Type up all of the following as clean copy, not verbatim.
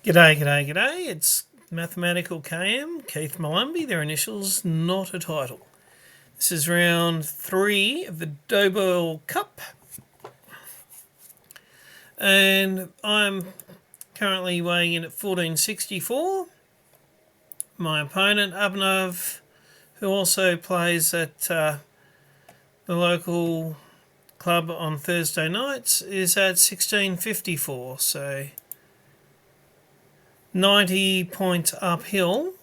G'day, g'day, g'day. It's Mathematical KM, Keith Malumbi, their initials, not a title. This is round 3 of the Doeberl Cup. And I'm currently weighing in at 1464. My opponent, Abhinav, who also plays at the local club on Thursday nights, is at 1654. So 90 points uphill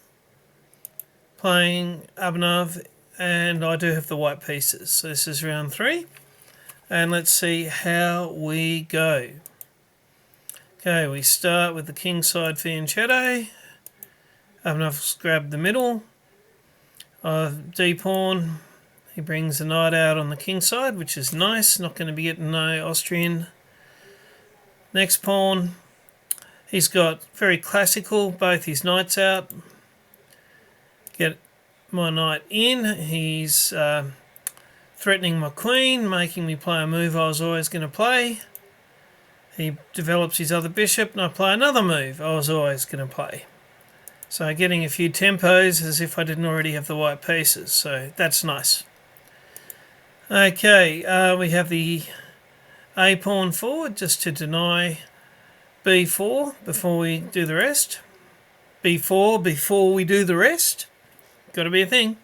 playing Abhinav, and I do have the white pieces. So this is round 3, and let's see how we go. Okay, we start with the kingside fianchetto. Abhinav's grabbed the middle. D-pawn, he brings the knight out on the kingside, which is nice. Not going to be getting no Austrian. Next pawn, he's got very classical, both his knights out. Get my knight in. He's threatening my queen, making me play a move I was always going to play. He develops his other bishop, and I play another move I was always going to play. So getting a few tempos as if I didn't already have the white pieces. So that's nice. Okay, we have the A pawn forward just to deny B4 before we do the rest. B4 before we do the rest. Got to be a thing.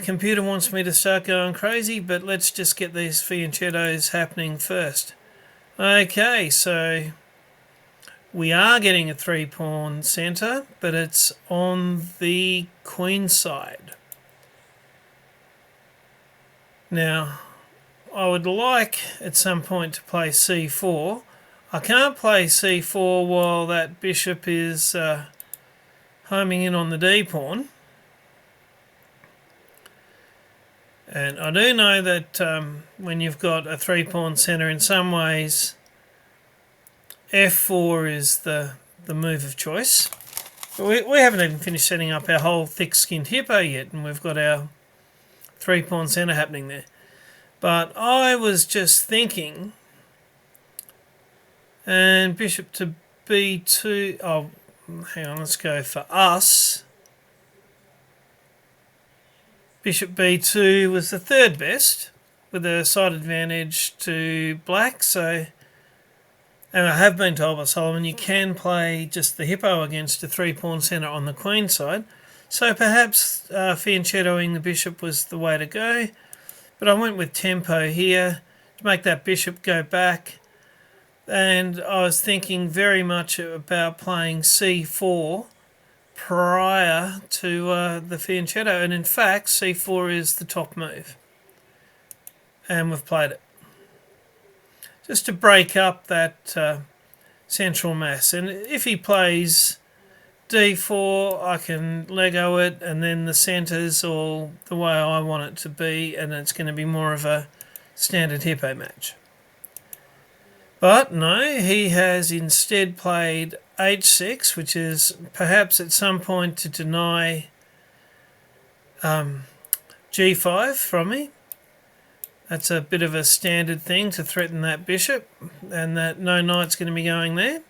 Computer wants me to start going crazy, but let's just get these fianchettos happening first. Okay, so we are getting a 3-pawn centre, but it's on the queen side. Now, I would like at some point to play C4. I can't play C4 while that bishop is homing in on the D-pawn. And I do know that when you've got a 3-pawn centre, in some ways F4 is the move of choice. But we haven't even finished setting up our whole thick-skinned hippo yet, and we've got our 3-pawn centre happening there. But I was just thinking, and bishop to B2, oh, hang on, let's go for us. Bishop B2 was the third best, with a side advantage to black. So, and I have been told by Solomon you can play just the hippo against a 3-pawn centre on the queen side. So perhaps fianchettoing the bishop was the way to go. But I went with tempo here to make that bishop go back. And I was thinking very much about playing C4 prior to the fianchetto, and in fact C4 is the top move, and we've played it just to break up that central mass. And if he plays D4, I can Lego it, and then the centre's all the way I want it to be, and it's going to be more of a standard hippo match. But no, he has instead played H6, which is perhaps at some point to deny G5 from me. That's a bit of a standard thing to threaten that bishop, and that no knight's going to be going there.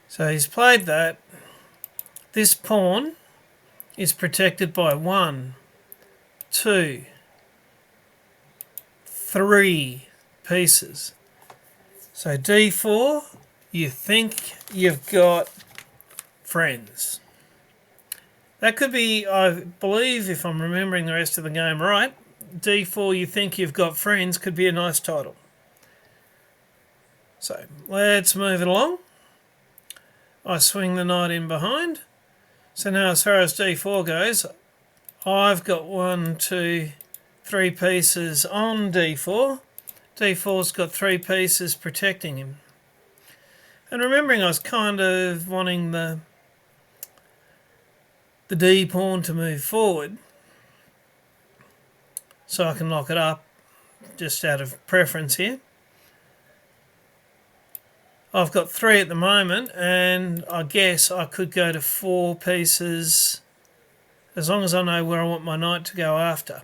So he's played that. This pawn is protected by 1, 2, 3 pieces. So D4, you think you've got friends. That could be, I believe, if I'm remembering the rest of the game right, D4, you think you've got friends, could be a nice title. So let's move it along. I swing the knight in behind. So now as far as D4 goes, I've got 1, 2, 3 pieces on D4. D4's got 3 pieces protecting him. And remembering I was kind of wanting the D pawn to move forward so I can lock it up just out of preference here. I've got 3 at the moment, and I guess I could go to 4 pieces as long as I know where I want my knight to go after.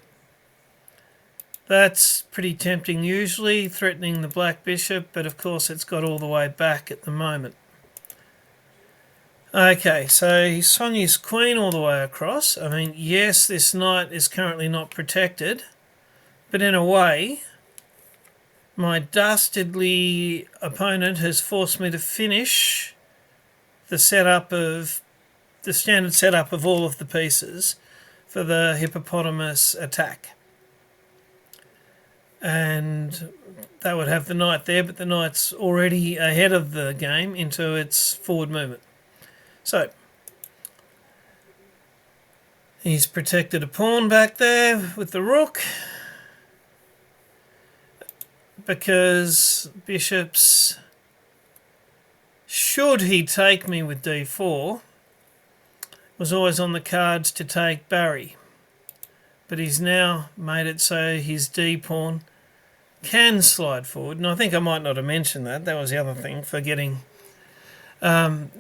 That's pretty tempting usually, threatening the black bishop, but of course it's got all the way back at the moment. Okay, so he swung his queen all the way across. I mean, yes, this knight is currently not protected, but in a way, my dastardly opponent has forced me to finish the standard setup of all of the pieces for the hippopotamus attack. And that would have the knight there, but the knight's already ahead of the game into its forward movement. So, he's protected a pawn back there with the rook, because bishops, should he take me with d4, was always on the cards to take Barry. But he's now made it so his d-pawn can slide forward. And I think I might not have mentioned that. That was the other thing, forgetting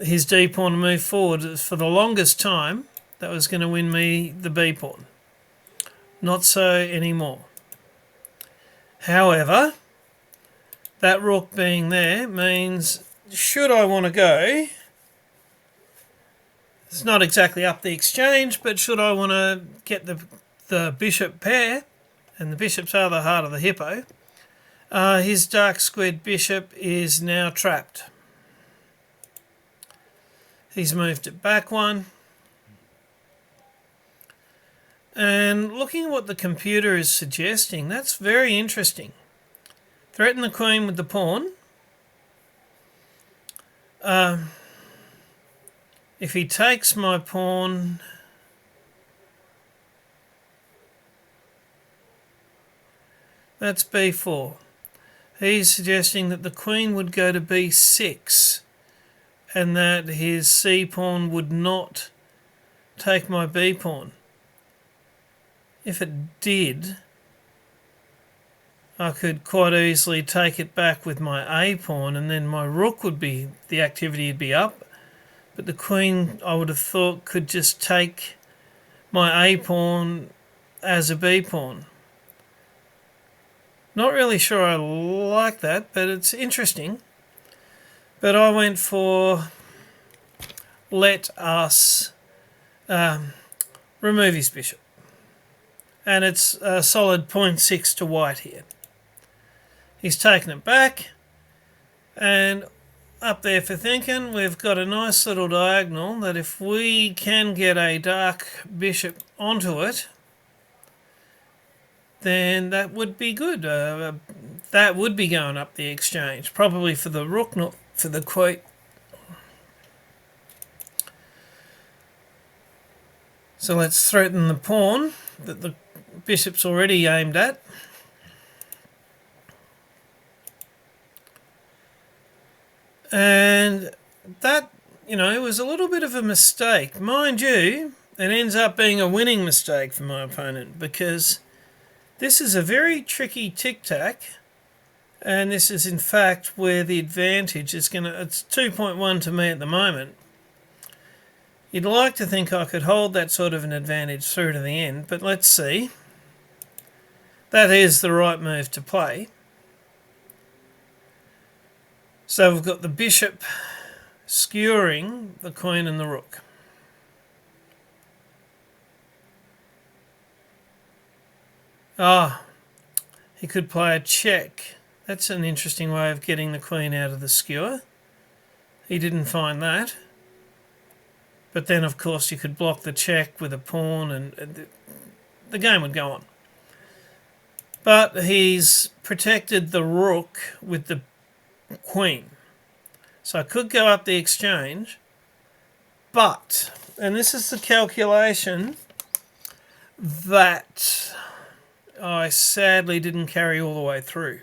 his d-pawn to move forward. For the longest time, that was going to win me the b-pawn. Not so anymore. However, that rook being there means, should I want to go, it's not exactly up the exchange, but should I want to get the bishop pair, and the bishops are the heart of the hippo, his dark squared bishop is now trapped. He's moved it back one. And looking at what the computer is suggesting, that's very interesting. Threaten the queen with the pawn. If he takes my pawn, that's b4. He's suggesting that the queen would go to b6 and that his c-pawn would not take my b-pawn. If it did, I could quite easily take it back with my a-pawn, and then my rook would be, the activity would be up. But the queen, I would have thought, could just take my a-pawn as a b-pawn. Not really sure I like that, but it's interesting. But I went for let us remove his bishop. And it's a solid 0.6 to white here. He's taken it back, and up there for thinking, we've got a nice little diagonal that if we can get a dark bishop onto it, then that would be good. That would be going up the exchange, probably for the rook, not for the queen. So let's threaten the pawn that the bishop's already aimed at. And that, was a little bit of a mistake. Mind you, it ends up being a winning mistake for my opponent, because this is a very tricky tic-tac, and this is in fact where the advantage is it's 2.1 to me at the moment. You'd like to think I could hold that sort of an advantage through to the end, but let's see. That is the right move to play. So we've got the bishop skewering the queen and the rook. He could play a check. That's an interesting way of getting the queen out of the skewer. He didn't find that. But then, of course, you could block the check with a pawn and the game would go on. But he's protected the rook with the queen. So I could go up the exchange, but, and this is the calculation that I sadly didn't carry all the way through.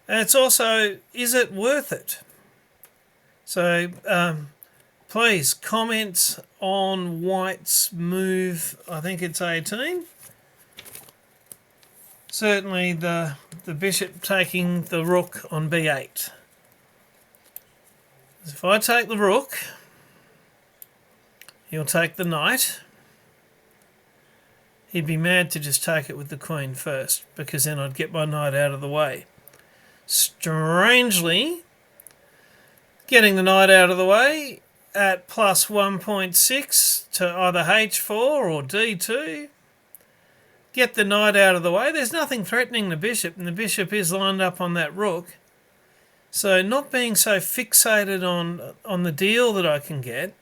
And it's also, is it worth it? So please comment on White's move, I think it's 18. Certainly the bishop taking the rook on b8. If I take the rook, he'll take the knight. he'd be mad to just take it with the queen first, because then I'd get my knight out of the way. Strangely, getting the knight out of the way at plus 1.6 to either h4 or d2. Get the knight out of the way. There's nothing threatening the bishop, and the bishop is lined up on that rook. So not being so fixated on the deal that I can get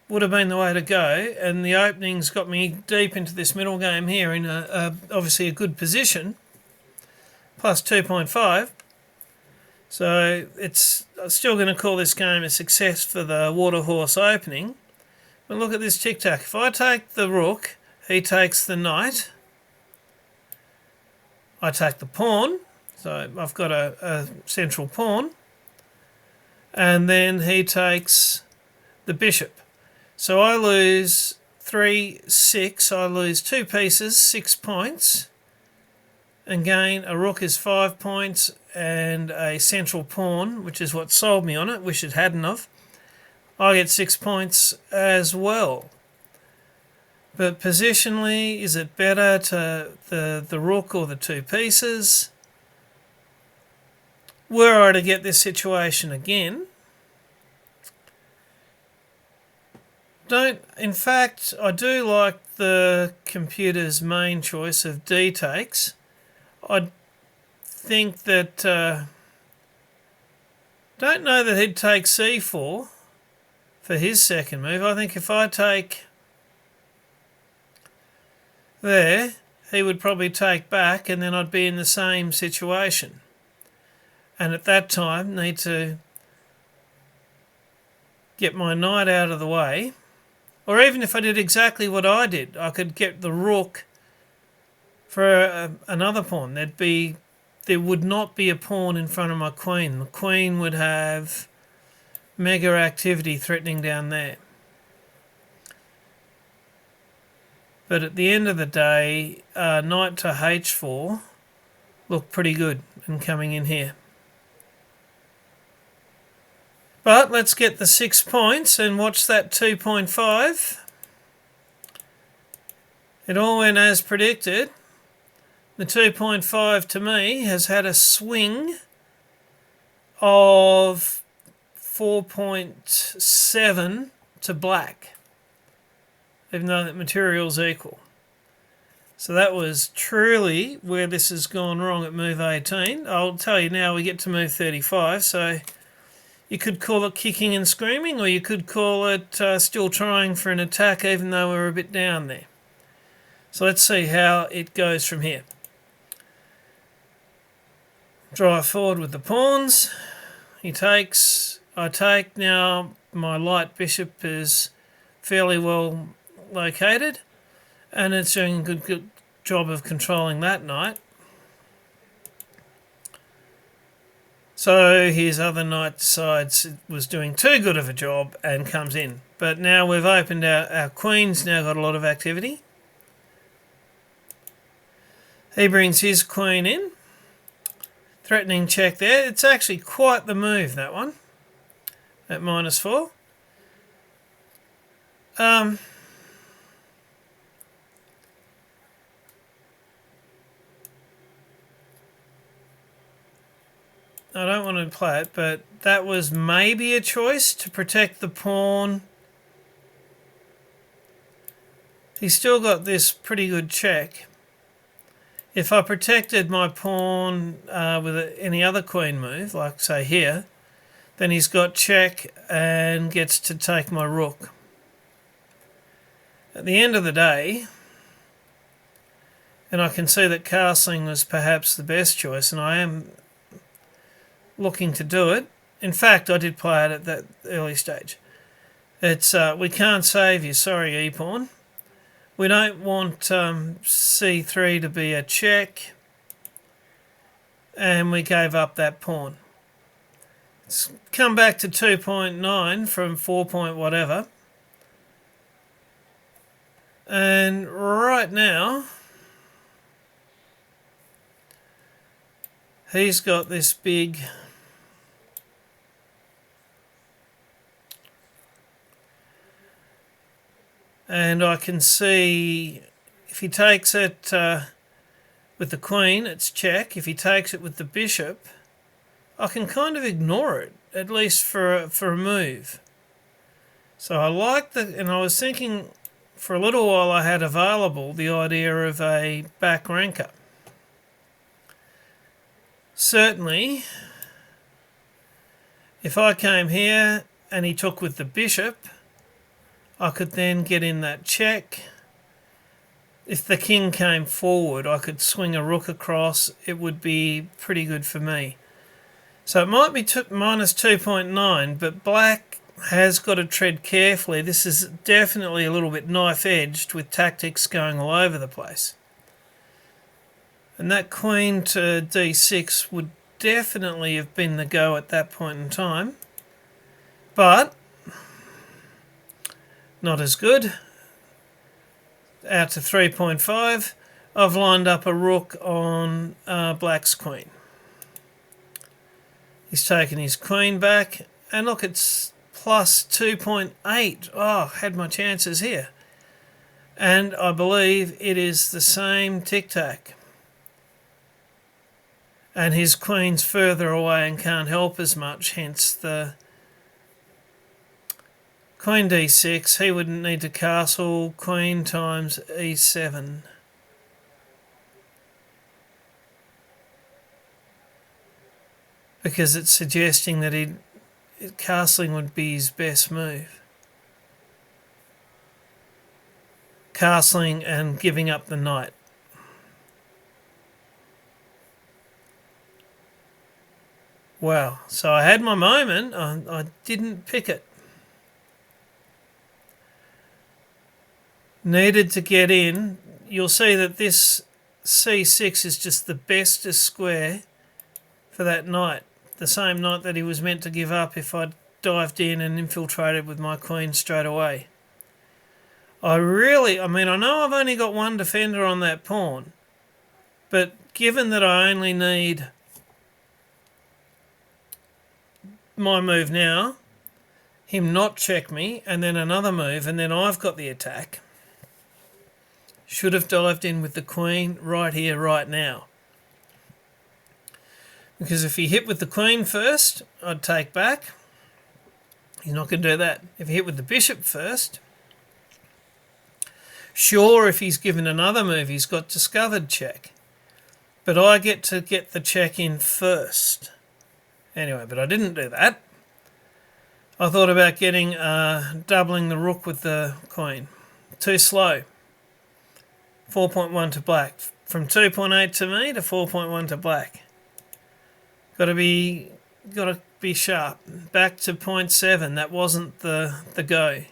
would have been the way to go, and the openings got me deep into this middle game here in obviously a good position, plus 2.5. So I'm still going to call this game a success for the Waterhorse opening. But look at this tic-tac. If I take the rook, he takes the knight. I take the pawn, so I've got a central pawn. And then he takes the bishop. So I lose 3, 6. I lose 2 pieces, 6 points. And gain a rook is 5 points and a central pawn, which is what sold me on it, wish it hadn't of. I get 6 points as well. But positionally, is it better to the rook or the 2 pieces? Were I to get this situation again, in fact, I do like the computer's main choice of d takes. I think that don't know that he'd take c4 for his second move. I think if I take there, he would probably take back, and then I'd be in the same situation. And at that time, need to get my knight out of the way. Or even if I did exactly what I did, I could get the rook for another pawn. There would not be a pawn in front of my queen. The queen would have mega activity threatening down there. But at the end of the day, knight to h4 looked pretty good and coming in here. But let's get the 6 points and watch that 2.5. It all went as predicted. The 2.5 to me has had a swing of 4.7 to black, even though that material's equal. So that was truly where this has gone wrong at move 18. I'll tell you now, we get to move 35, so you could call it kicking and screaming, or you could call it still trying for an attack even though we're a bit down there. So let's see how it goes from here. Drive forward with the pawns. He takes, I take. Now my light bishop is fairly well located, and it's doing a good job of controlling that knight. So his other knight decides it was doing too good of a job and comes in. But now we've opened our queen's now got a lot of activity. He brings his queen in. Threatening check there. It's actually quite the move, that one. At -4. I don't want to play it, but that was maybe a choice to protect the pawn. He's still got this pretty good check. If I protected my pawn with any other queen move, like say here, then he's got check and gets to take my rook. At the end of the day, and I can see that castling was perhaps the best choice, and I am looking to do it. In fact, I did play it at that early stage. It's we can't save you, sorry, e-pawn. We don't want c3 to be a check, and we gave up that pawn. It's come back to 2.9 from 4 point whatever. And right now, he's got this big and I can see if he takes it with the queen, it's check. If he takes it with the bishop, I can kind of ignore it, at least for a move. So I like and I was thinking for a little while I had available the idea of a back ranker. Certainly, if I came here and he took with the bishop, I could then get in that check. If the king came forward, I could swing a rook across. It would be pretty good for me. So it might be minus 2.9, but black has got to tread carefully. This is definitely a little bit knife-edged with tactics going all over the place. And that queen to d6 would definitely have been the go at that point in time. But not as good. Out to 3.5. I've lined up a rook on black's queen. He's taken his queen back. And look, it's plus 2.8. Oh, had my chances here. And I believe it is the same tic-tac. And his queen's further away and can't help as much, hence the queen d6. He wouldn't need to castle. Queen times e7. Because it's suggesting that castling would be his best move. Castling and giving up the knight. Wow, so I had my moment, I didn't pick it. Needed to get in. You'll see that this c6 is just the bestest square for that knight. The same knight that he was meant to give up if I'd dived in and infiltrated with my queen straight away. I know I've only got one defender on that pawn, but given that I only need my move now, him not check me, and then another move, and then I've got the attack. Should have dived in with the queen right here, right now. Because if he hit with the queen first, I'd take back. He's not going to do that. If he hit with the bishop first, sure, if he's given another move, he's got discovered check. But I get to get the check in first. Anyway, but I didn't do that. I thought about getting doubling the rook with the queen. Too slow. 4.1 to black. From 2.8 to me to 4.1 to black. Got to be sharp. Back to 0.7. That wasn't the go.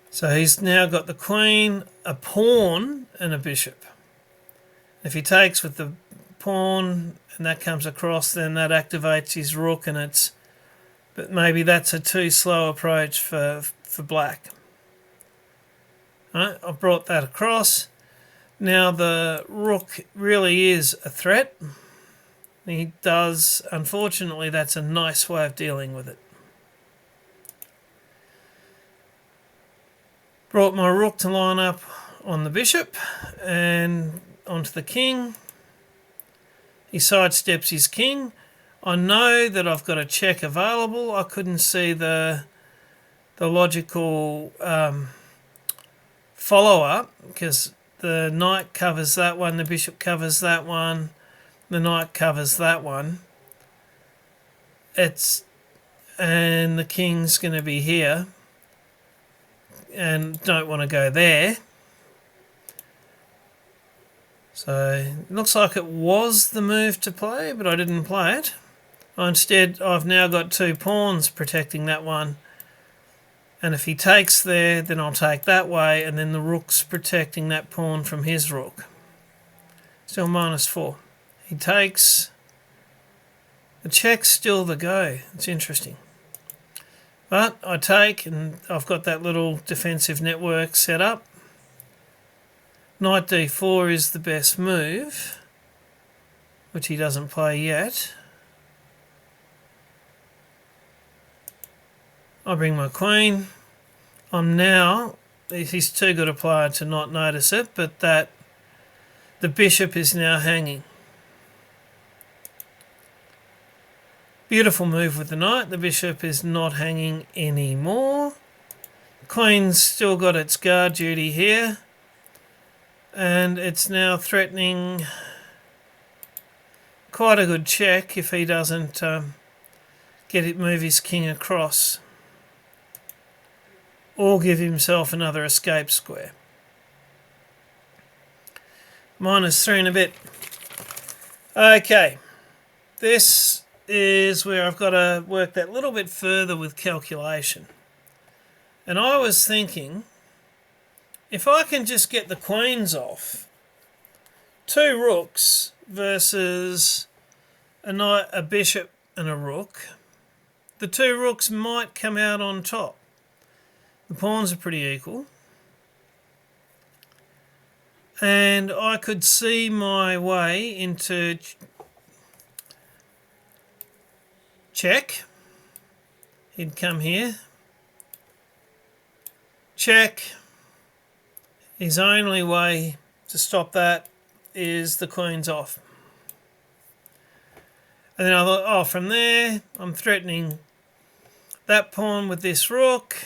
So he's now got the queen, a pawn, and a bishop. If he takes with the pawn and that comes across, then that activates his rook, and but maybe that's a too slow approach for black. Right, I've brought that across. Now the rook really is a threat. He does, unfortunately, that's a nice way of dealing with it. Brought my rook to line up on the bishop and onto the king. He sidesteps his king. I know that I've got a check available. I couldn't see the logical follow-up because the knight covers that one, the bishop covers that one, the knight covers that one. And the king's going to be here and don't want to go there. So it looks like it was the move to play, but I didn't play it. Instead, I've now got two pawns protecting that one. And if he takes there, then I'll take that way, and then the rook's protecting that pawn from his rook. Still -4. He takes. The check's still the go. It's interesting. But I take, and I've got that little defensive network set up. Knight d4 is the best move, which he doesn't play yet. I bring my queen. I'm now he's too good a player to not notice it, but that the bishop is now hanging. Beautiful move with the knight. The bishop is not hanging anymore. Queen's still got its guard duty here, and it's now threatening quite a good check if he doesn't move his king across or give himself another escape square. -3 and a bit. Okay, this is where I've got to work that little bit further with calculation. And I was thinking, if I can just get the queens off, 2 rooks versus a knight, a bishop and a rook, the 2 rooks might come out on top. The pawns are pretty equal. And I could see my way into check. He'd come here. Check. His only way to stop that is the queen's off. And then I thought, oh, from there, I'm threatening that pawn with this rook.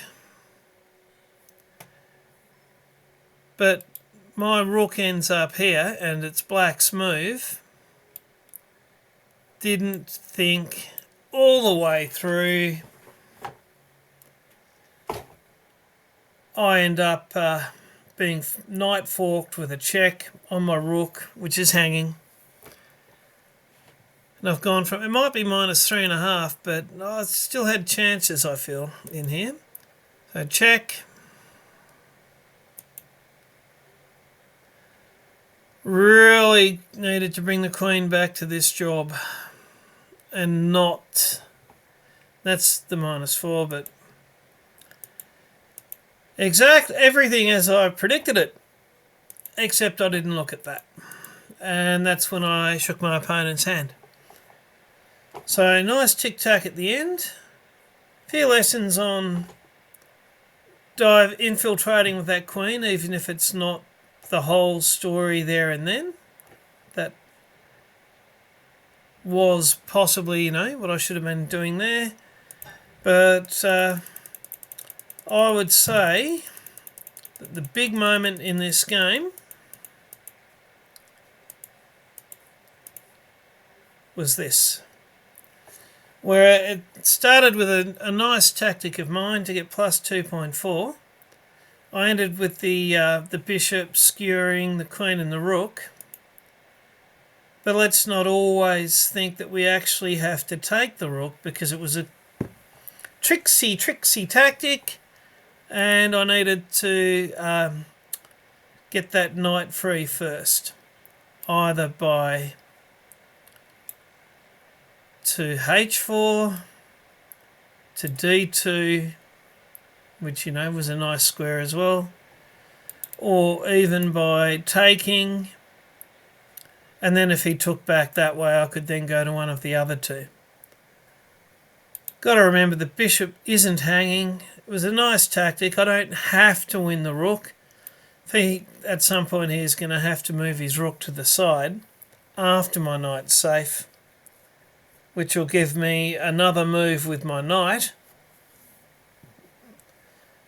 But my rook ends up here, and it's black's move. Didn't think all the way through. I end up being knight forked with a check on my rook, which is hanging. And I've gone from, it might be -3.5, but I still had chances, I feel, in here. So check. Really needed to bring the queen back to this job and not, that's the -4, but exactly everything as I predicted it, except I didn't look at that. And that's when I shook my opponent's hand. So nice tic-tac at the end. A few lessons on infiltrating with that queen, even if it's not the whole story there and then. That was possibly, what I should have been doing there. But I would say that the big moment in this game was this, where it started with a nice tactic of mine to get +2.4. I ended with the bishop skewering the queen and the rook. But let's not always think that we actually have to take the rook, because it was a tricksy tactic, and I needed to get that knight free first, either by to h4, to d2, which was a nice square as well, or even by taking, and then if he took back that way I could then go to one of the other 2. Got to remember the bishop isn't hanging. It was a nice tactic. I don't have to win the rook. If he at some point he is going to have to move his rook to the side after my knight's safe, which will give me another move with my knight.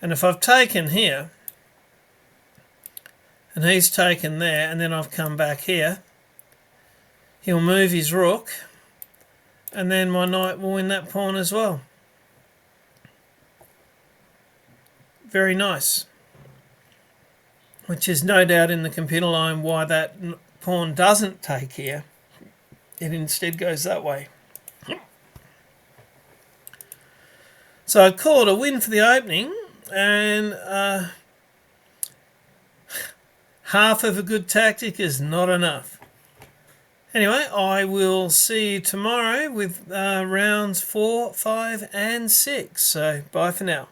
And if I've taken here, and he's taken there, and then I've come back here, he'll move his rook, and then my knight will win that pawn as well. Very nice. Which is no doubt in the computer line why that pawn doesn't take here. It instead goes that way. So I'd call it a win for the opening, and half of a good tactic is not enough. Anyway, I will see you tomorrow with rounds 4, 5 and 6. So bye for now.